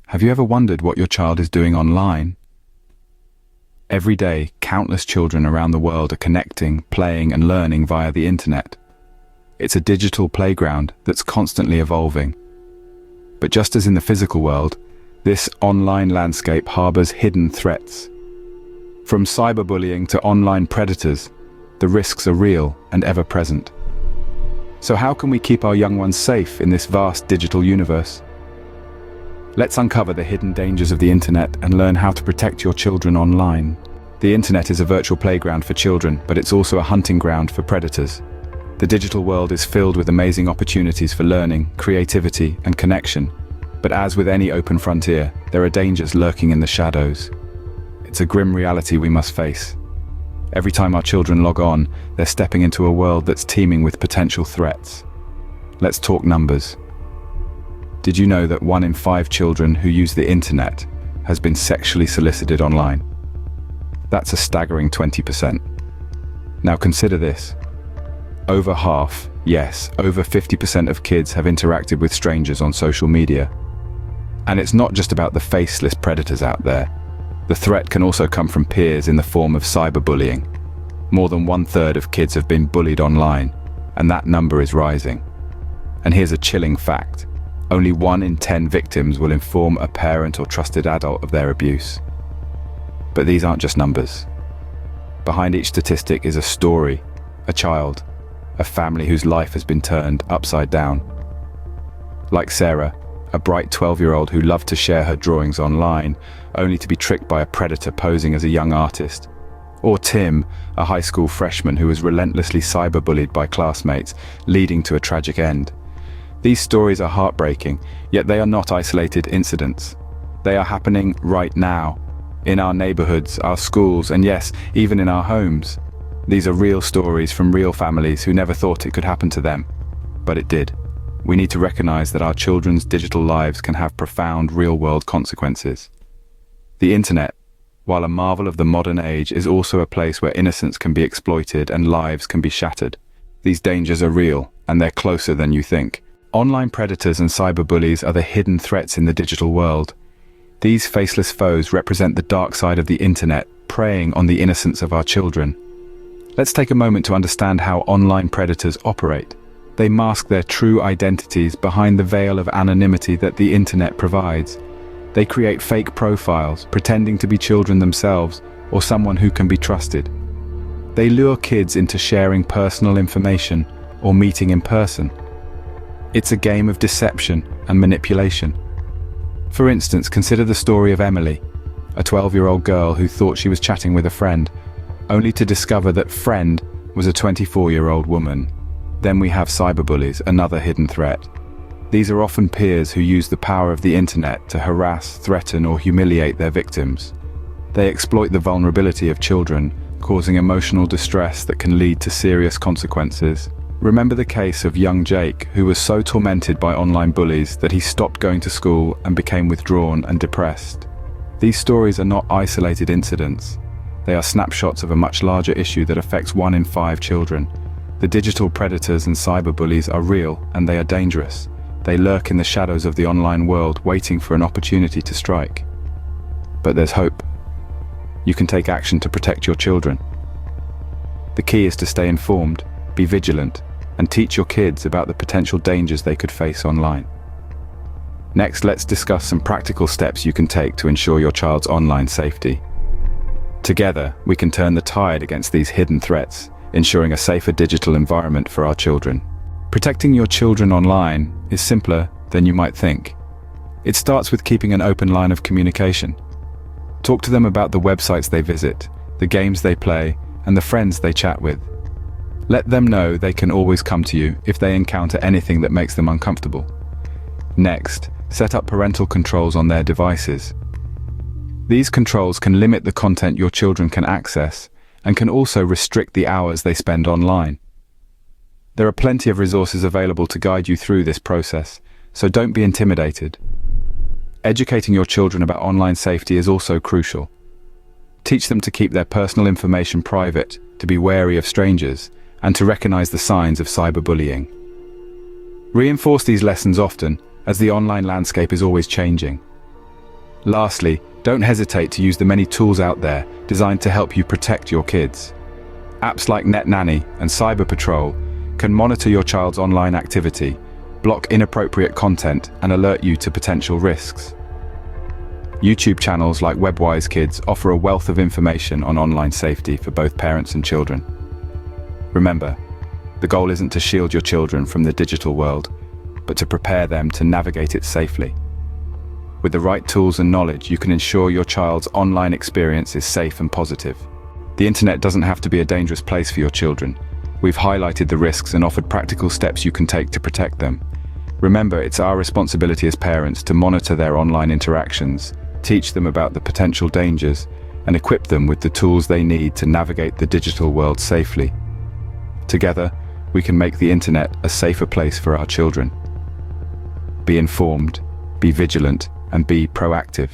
Have you ever wondered what your child is doing online? Every day, countless children around the world are connecting, playing, and learning via the internet. It's a digital playground that's constantly evolving. But just as in the physical world, this online landscape harbors hidden threats. From cyberbullying to online predators, the risks are real and ever-present. So how can we keep our young ones safe in this vast digital universe? Let's uncover the hidden dangers of the internet and learn how to protect your children online. The internet is a virtual playground for children, but it's also a hunting ground for predators. The digital world is filled with amazing opportunities for learning, creativity, and connection. But as with any open frontier, there are dangers lurking in the shadows. It's a grim reality we must face. Every time our children log on, they're stepping into a world that's teeming with potential threats. Let's talk numbers. Did you know that 1 in 5 children who use the internet has been sexually solicited online? That's a staggering 20%. Now consider this. Over half, yes, over 50% of kids have interacted with strangers on social media. And it's not just about the faceless predators out there. The threat can also come from peers in the form of cyberbullying. More than 1/3 of kids have been bullied online, and that number is rising. And here's a chilling fact. Only 1 in 10 victims will inform a parent or trusted adult of their abuse. But these aren't just numbers. Behind each statistic is a story, a child, a family whose life has been turned upside down. Like Sarah, a bright 12-year-old who loved to share her drawings online, only to be tricked by a predator posing as a young artist. Or Tim, a high school freshman who was relentlessly cyberbullied by classmates, leading to a tragic end. These stories are heartbreaking, yet they are not isolated incidents. They are happening right now, in our neighborhoods, our schools, and yes, even in our homes. These are real stories from real families who never thought it could happen to them, but it did. We need to recognize that our children's digital lives can have profound real-world consequences. The internet, while a marvel of the modern age, is also a place where innocence can be exploited and lives can be shattered. These dangers are real, and they're closer than you think. Online predators and cyberbullies are the hidden threats in the digital world. These faceless foes represent the dark side of the internet, preying on the innocence of our children. Let's take a moment to understand how online predators operate. They mask their true identities behind the veil of anonymity that the internet provides. They create fake profiles, pretending to be children themselves or someone who can be trusted. They lure kids into sharing personal information or meeting in person. It's a game of deception and manipulation. For instance, consider the story of Emily, a 12-year-old girl who thought she was chatting with a friend, only to discover that friend was a 24-year-old woman. Then we have cyberbullies, another hidden threat. These are often peers who use the power of the internet to harass, threaten, or humiliate their victims. They exploit the vulnerability of children, causing emotional distress that can lead to serious consequences. Remember the case of young Jake, who was so tormented by online bullies that he stopped going to school and became withdrawn and depressed. These stories are not isolated incidents. They are snapshots of a much larger issue that affects 1 in 5 children. The digital predators and cyberbullies are real, and they are dangerous. They lurk in the shadows of the online world, waiting for an opportunity to strike. But there's hope. You can take action to protect your children. The key is to stay informed, be vigilant, and teach your kids about the potential dangers they could face online. Next, let's discuss some practical steps you can take to ensure your child's online safety. Together, we can turn the tide against these hidden threats, ensuring a safer digital environment for our children. Protecting your children online is simpler than you might think. It starts with keeping an open line of communication. Talk to them about the websites they visit, the games they play, and the friends they chat with. Let them know they can always come to you if they encounter anything that makes them uncomfortable. Next, set up parental controls on their devices. These controls can limit the content your children can access and can also restrict the hours they spend online. There are plenty of resources available to guide you through this process, so don't be intimidated. Educating your children about online safety is also crucial. Teach them to keep their personal information private, to be wary of strangers, and to recognize the signs of cyberbullying. Reinforce these lessons often, as the online landscape is always changing. Lastly, don't hesitate to use the many tools out there designed to help you protect your kids. Apps like NetNanny and Cyber Patrol can monitor your child's online activity, block inappropriate content, and alert you to potential risks. YouTube channels like WebWise Kids offer a wealth of information on online safety for both parents and children. Remember, the goal isn't to shield your children from the digital world, but to prepare them to navigate it safely. With the right tools and knowledge, you can ensure your child's online experience is safe and positive. The internet doesn't have to be a dangerous place for your children. We've highlighted the risks and offered practical steps you can take to protect them. Remember, it's our responsibility as parents to monitor their online interactions, teach them about the potential dangers, and equip them with the tools they need to navigate the digital world safely. Together, we can make the internet a safer place for our children. Be informed, be vigilant, and be proactive.